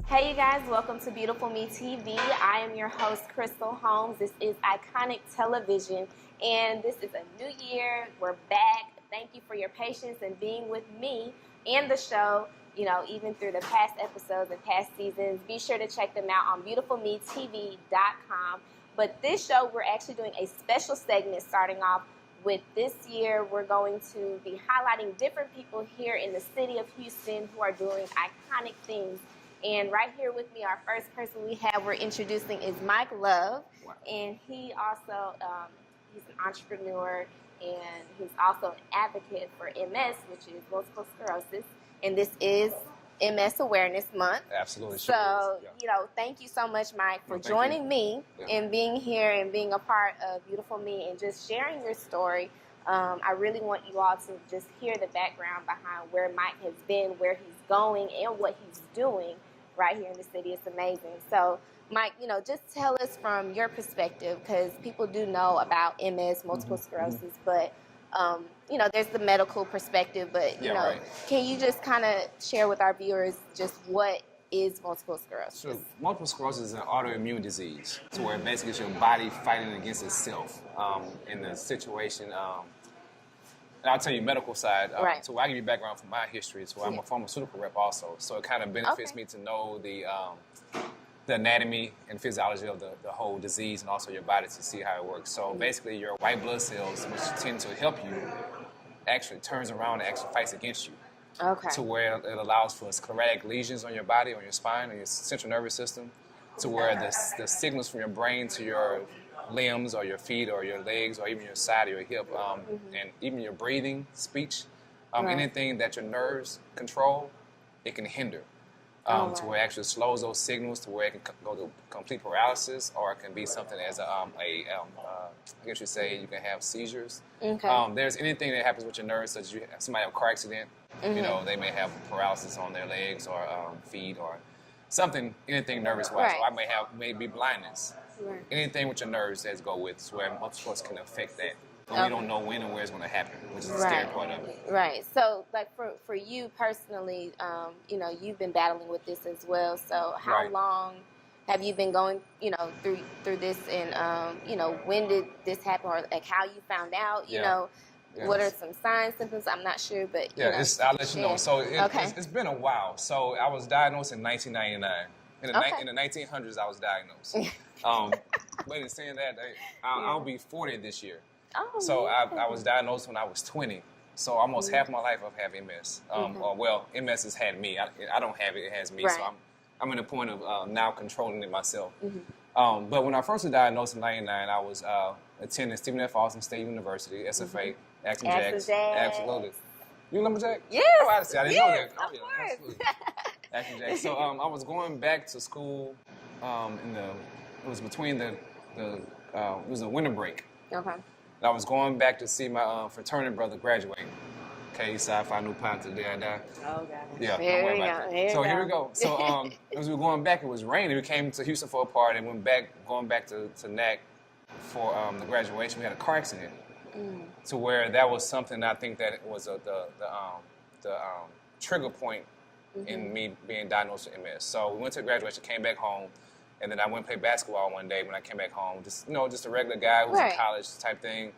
Hey you guys, welcome to Beautiful Me TV. I am your host, Crystal Holmes. This is Eyeconic Television, and this is a new year. We're back. Thank you for your patience and being with me and the show, even through the past episodes and past seasons. Be sure to check them out on beautifulmetv.com. But this show, we're actually doing a special segment starting off with this year. We're going to be highlighting different people here in the city of Houston who are doing iconic things. And right here with me, our first person we're introducing is Mike Love. Wow. And he also, he's an entrepreneur, and he's also an advocate for MS, which is multiple sclerosis. And this is MS Awareness Month. Absolutely. So, thank you so much, Mike, for joining me and being here and being a part of Beautiful Me and just sharing your story. I really want you all to just hear the background behind where Mike has been, where he's going, and what he's doing right here in the city. It's amazing. So, Mike, just tell us from your perspective, because people do know about MS, multiple sclerosis, but, there's the medical perspective, but, can you just kind of share with our viewers just what is multiple sclerosis? So, multiple sclerosis is an autoimmune disease, to where basically it's your body fighting against itself in the situation. And I'll tell you medical side. Right. So I give you background from my history. So I'm a pharmaceutical rep also. So it kind of benefits me to know the anatomy and physiology of the whole disease and also your body to see how it works. So basically your white blood cells, which tend to help you, actually turns around and actually fights against you. Okay. To where it allows for sclerotic lesions on your body, on your spine, on your central nervous system, to where the signals from your brain to your limbs or your feet or your legs or even your side or your hip and even your breathing, speech, anything that your nerves control, it can hinder to where it actually slows those signals to where it can go to complete paralysis, or it can be something as I guess you say you can have seizures. Okay. There's anything that happens with your nerves, such as somebody have a car accident, they may have paralysis on their legs or feet or something, anything nervous-wise. Right. So I may be blindness. Right. Anything with your nerves that go with, so where multiple sclerosis can affect that. But we don't know when and where it's going to happen, which is the scary part of it. Right. So, like for you personally, you've been battling with this as well. So, how long have you been going, through this, and when did this happen, or like how you found out? What are some signs, symptoms? I'm not sure, but I'll let you know. So it's been a while. So I was diagnosed in 1999. In the 1900s, I was diagnosed. But in saying that, I'll be 40 this year. Oh, so I was diagnosed when I was 20. So almost half my life I've had MS. MS has had me. I don't have it. It has me. Right. So I'm in the point of now controlling it myself. But when I first was diagnosed in 1999, I was attending Stephen F. Austin State University, SFA, Action Jacks. Absolutely. You remember Jack? Yes. Oh, I didn't know that. Oh, of course. Absolutely. Action Jacks. So I was going back to school it was between it was a winter break. Okay. And I was going back to see my fraternity brother graduate. Okay, Sci-Fi New Pop today I die. Oh, God. Yeah, Here don't worry we about go. that. So here we go. So as we were going back, it was raining. We came to Houston for a party and going back to NAC for the graduation. We had a car accident. To where that was something I think that was the trigger point in me being diagnosed with MS. So we went to graduation, came back home, and then I went and played basketball one day when I came back home. Just a regular guy who was in college type thing.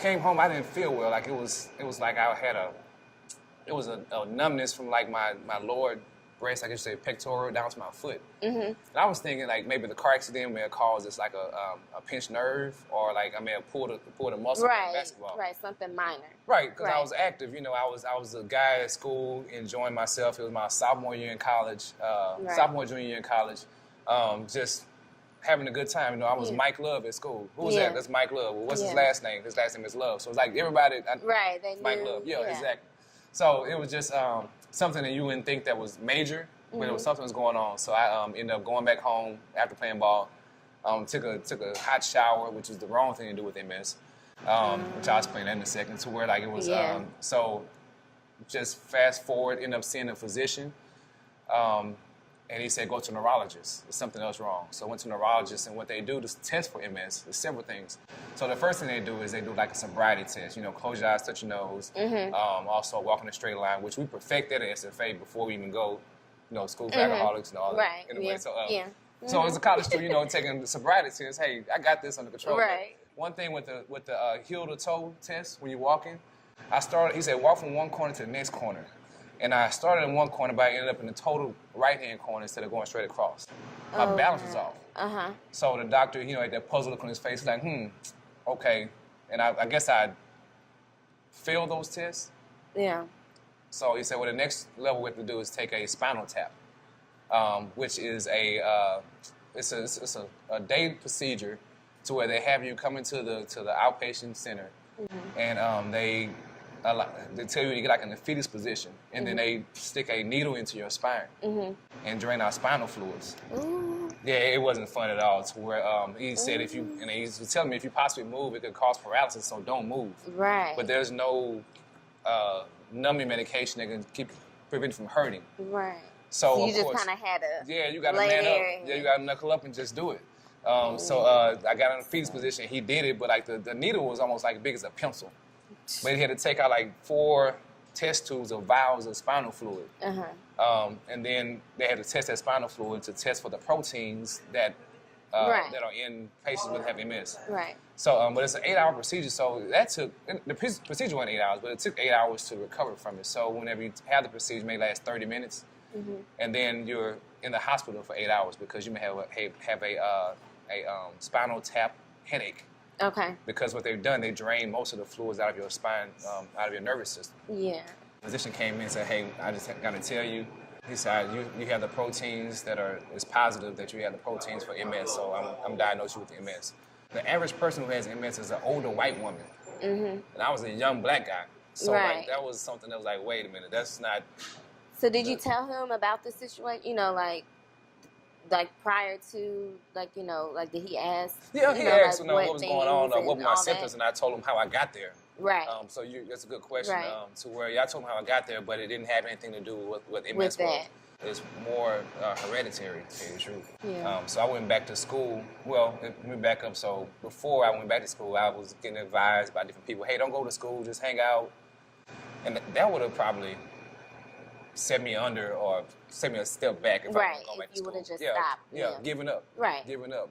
Came home, I didn't feel well. Like it was like I had a numbness from like my lower breast, I guess you say pectoral, down to my foot. And I was thinking like maybe the car accident may have caused this like a pinched nerve, or like I may have pulled a muscle from basketball. Right, something minor. Right, because I was active. I was a guy at school enjoying myself. It was my sophomore year in college, junior year in college, just having a good time. I was Mike Love at school. Who was that? That's Mike Love. Well, what's his last name? His last name is Love. So it's like everybody. They Mike knew. Love. Yeah, exactly. So it was just something that you wouldn't think that was major, but it was something that was going on. So I ended up going back home after playing ball. Took a hot shower, which is the wrong thing to do with MS, which I'll explain that in a second. To where like it was. So just fast forward, ended up seeing a physician. And he said, go to a neurologist. There's something else wrong. So I went to a neurologist, and what they do to test for MS, there's several things. So the first thing they do is they do like a sobriety test. Close your eyes, touch your nose. Also walk in a straight line, which we perfected at SFA before we even go school for alcoholics and all that. Right. Anyway, Yeah. So as a college student, taking the sobriety test, hey, I got this under control. Right. One thing with the heel to toe test when you're walking, he said walk from one corner to the next corner. And I started in one corner, but I ended up in the total right-hand corner instead of going straight across. My balance was off. So the doctor, had that puzzle look on his face, like, okay. And I guess I failed those tests. Yeah. So he said, well, the next level we have to do is take a spinal tap, which is it's a day procedure to where they have you come into the outpatient center, and they tell you to get like in the fetus position, and then they stick a needle into your spine and drain out spinal fluids. Ooh. Yeah, it wasn't fun at all. To where he said he was telling me if you possibly move, it could cause paralysis, so don't move. Right. But there's no numbing medication that can prevent you from hurting. Right. So you just kind of had to. Yeah, you got to lay man there up. Yeah, you got to knuckle up and just do it. So I got in the fetus position. He did it, but like the needle was almost like big as a pencil. But he had to take out like 4 test tubes of vials of spinal fluid. And then they had to test that spinal fluid to test for the proteins that that are in patients with heavy MS. Right. So, but it's an 8-hour procedure. So the procedure went 8 hours, but it took 8 hours to recover from it. So whenever you have the procedure, it may last 30 minutes, and then you're in the hospital for 8 hours because you may have a spinal tap headache. Okay. Because what they've done, they drained most of the fluids out of your spine, out of your nervous system. Yeah. The physician came in and said, hey, I just got to tell you, he said, you have the proteins it's positive that you have the proteins for MS, so I'm diagnosed with MS. The average person who has MS is an older white woman. And I was a young black guy. So like, that was something that was like, wait a minute, that's not... So did you tell him about the situation, like prior to, did he ask? Yeah, he asked what was going on, what were my that? symptoms, and I told him how I got there. Right. So that's a good question. Right. To where I told him how I got there, but it didn't have anything to do with what MS was. That. It's more hereditary, to tell you the truth. Yeah. So I went back to school. Well, let me back up. So before I went back to school, I was getting advised by different people, hey, don't go to school, just hang out. And that would have probably set me under or set me a step back if I was going back to school. You would have just stopped. Yeah, giving up. Right. Giving up,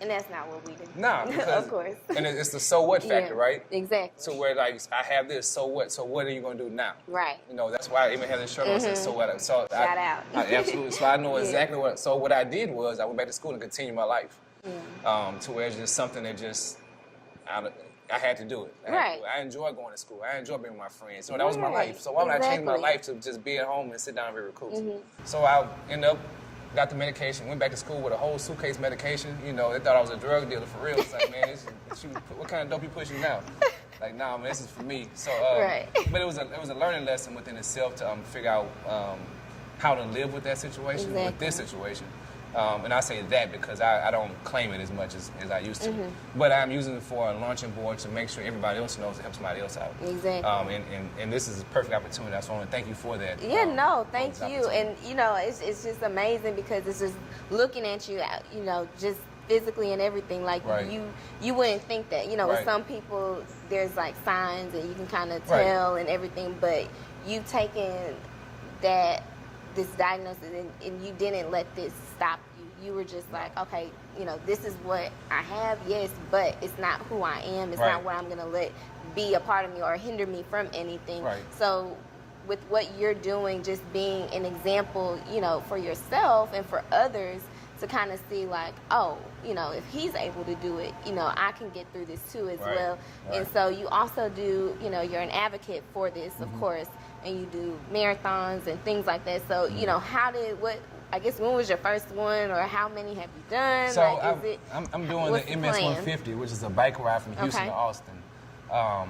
And that's not what we do. Nah, because, of course. And it's the so what factor, right? Exactly. So where like I have this, so what? So what are you going to do now? Right. That's why I even had this shirt on says so what. So shout out. Absolutely. So I know exactly what. So what I did was I went back to school and continued my life. To where it's just something that just I had to do it. I enjoy going to school. I enjoy being with my friends. So that was my life. So why would I change my life to just be at home and sit down and be recruited? So I ended up, got the medication, went back to school with a whole suitcase medication. They thought I was a drug dealer for real. It's like, man, what kind of dope you pushing now? Like, nah, man, this is for me. So, but it was a learning lesson within itself to figure out how to live with that situation, with this situation. And I say that because I don't claim it as much as I used to. But I'm using it for a launching board to make sure everybody else knows to help somebody else out. Exactly. And this is a perfect opportunity. So I want to thank you for that. Yeah, thank you. And, it's just amazing because it's just looking at you, just physically and everything. Like, you wouldn't think that. With some people, there's, like, signs and you can kind of tell and everything. But you've taken this diagnosis and you didn't let this stop you. You were just like, okay, this is what I have, yes, but it's not who I am. It's not what I'm going to let be a part of me or hinder me from anything. So with what you're doing, just being an example, for yourself and for others to kind of see like, oh, if he's able to do it, I can get through this too as well. And so you also do, you're an advocate for this, of course, and you do marathons and things like that. So, when was your first one or how many have you done? So I'm doing the MS 150, which is a bike ride from Houston to Austin. And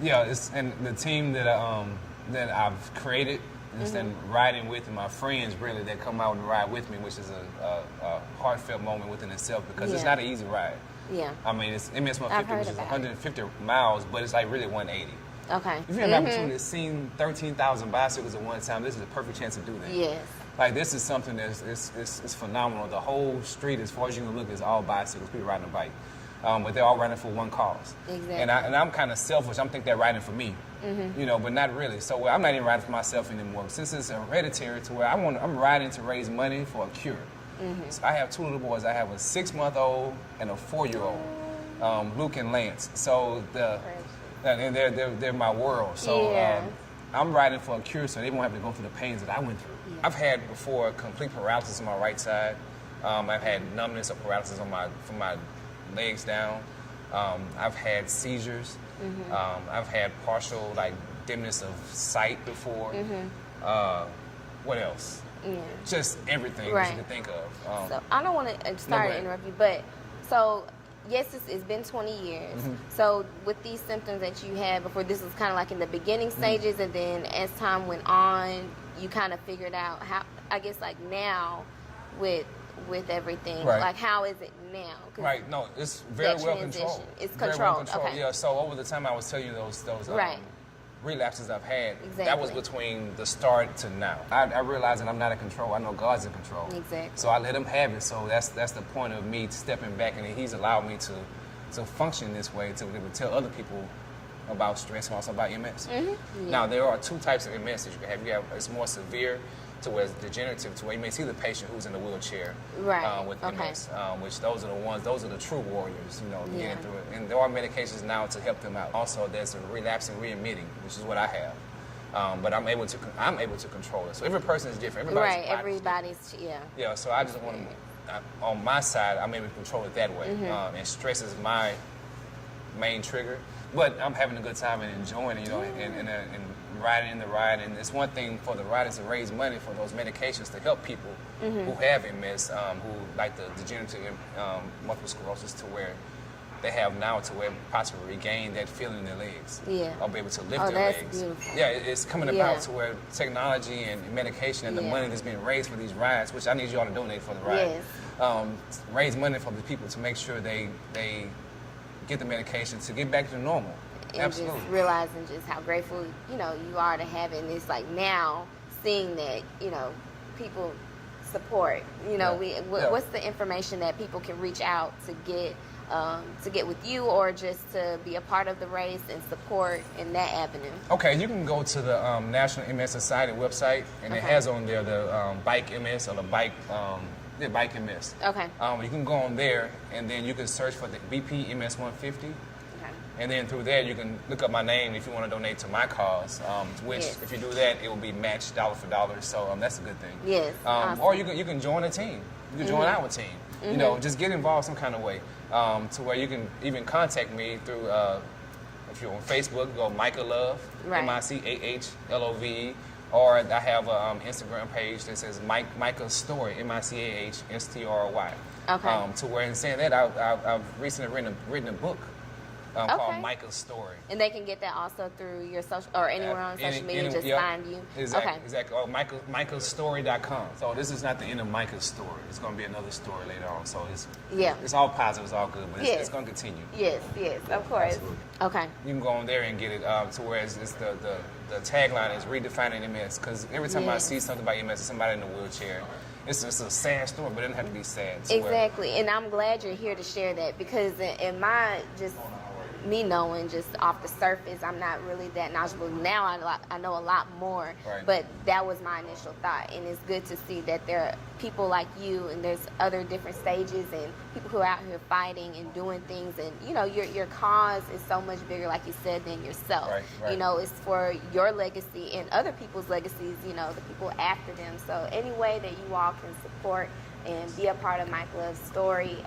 the team that I've created is then riding with my friends really that come out and ride with me, which is a heartfelt moment within itself because it's not an easy ride. Yeah. I mean, it's MS 150, which is 150 miles, but it's like really 180. Okay. If you have an opportunity to see 13,000 bicycles at one time, this is a perfect chance to do that. Yes. Like, this is something that's phenomenal. The whole street, as far as you can look, is all bicycles, people riding a bike. But they're all riding for one cause. Exactly. And I'm kind of selfish. I'm thinking they're riding for me. you know, but not really. So I'm not even riding for myself anymore. Since it's hereditary to where I'm riding to raise money for a cure. So I have two little boys. I have a 6-month-old and a 4-year-old, Luke and Lance. So and they're my world. So I'm riding for a cure, so they won't have to go through the pains that I went through. Yeah. I've had before complete paralysis on my right side. I've had numbness or paralysis from my legs down. I've had seizures. I've had partial dimness of sight before. What else? Yeah. Just everything that you can think of. So I don't want to start to interrupt you, but so yes, it's been 20 years. So with these symptoms that you had before, this was kind of like in the beginning stages, and then as time went on, you kind of figured out how. I guess now with everything, like how is it now? Right. No, it's very well controlled. It's controlled. Very well controlled. Okay. Yeah. So over the time, I was telling you those relapses I've had. Exactly. That was between the start to now. I realized that I'm not in control. I know God's in control. Exactly. So I let Him have it. So that's the point of me stepping back, and He's allowed me to function this way, to tell other people about stress and also about MS. Now there are two types of MS that you can have. You have it's more severe, to where it's degenerative, to where you may see the patient who's in the wheelchair with MS, which those are the true warriors, getting through it. And there are medications now to help them out. Also, there's a relapsing readmitting, which is what I have. But I'm able to control it. So every person is different. Everybody's Yeah. So I just want to, on my side, I'm able to control it that way. And stress is my main trigger. But I'm having a good time and enjoying it, and riding in the ride. And it's one thing for the riders to raise money for those medications to help people who have MS, who like the degenerative multiple sclerosis, to where they have now to where possibly regain that feeling in their legs. Or be able to lift their legs. Beautiful. Yeah, it's coming about to where technology and medication and the money that's being raised for these rides, which I need you all to donate for the ride. Raise money for the people to make sure they get the medication to get back to normal. And Absolutely. Just realizing just how grateful you are to have it. And it's now seeing that people support. What's the information that people can reach out to get with you, or just to be a part of the race and support in that avenue? Okay, you can go to the National MS Society website, and it has on there the Bike MS or the Bike MS. Okay. You can go on there, and then you can search for the BP MS 150. And then through there, you can look up my name if you want to donate to my cause, which if you do that, it will be matched dollar for dollar. So that's a good thing. Yes. Awesome. Or you can join a team. You can join our team. Just get involved some kind of way, to where you can even contact me through, if you're on Facebook, go Micah Love, MICAHLOVE. Or I have an Instagram page that says Micah Story, MICAHSTRY. Okay. To where in saying that, I've recently written a book called Micah's Story. And they can get that also through your social, or anywhere on social media, just find you. Exactly. Or MicahStory.com. So this is not the end of Micah's story. It's going to be another story later on. So it's all positive, it's all good, but it's going to continue. Yes, of course. Absolutely. Okay. You can go on there and get it to where it's the tagline is Redefining MS, because every time I see something about MS, somebody in a wheelchair, it's just a sad story, but it doesn't have to be sad. Exactly, and I'm glad you're here to share that, because in my me knowing just off the surface, I'm not really that knowledgeable. Now I know a lot more, but that was my initial thought, and it's good to see that there are people like you, and there's other different stages, and people who are out here fighting and doing things, and your cause is so much bigger, like you said, than yourself. It's for your legacy and other people's legacies, the people after them. So any way that you all can support and be a part of Mike Love's story,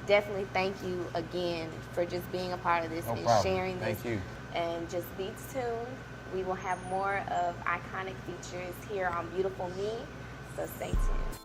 definitely thank you again for just being a part of this sharing this. Thank you. And just be tuned. We will have more of Eyeconic features here on Beautiful Me, so stay tuned.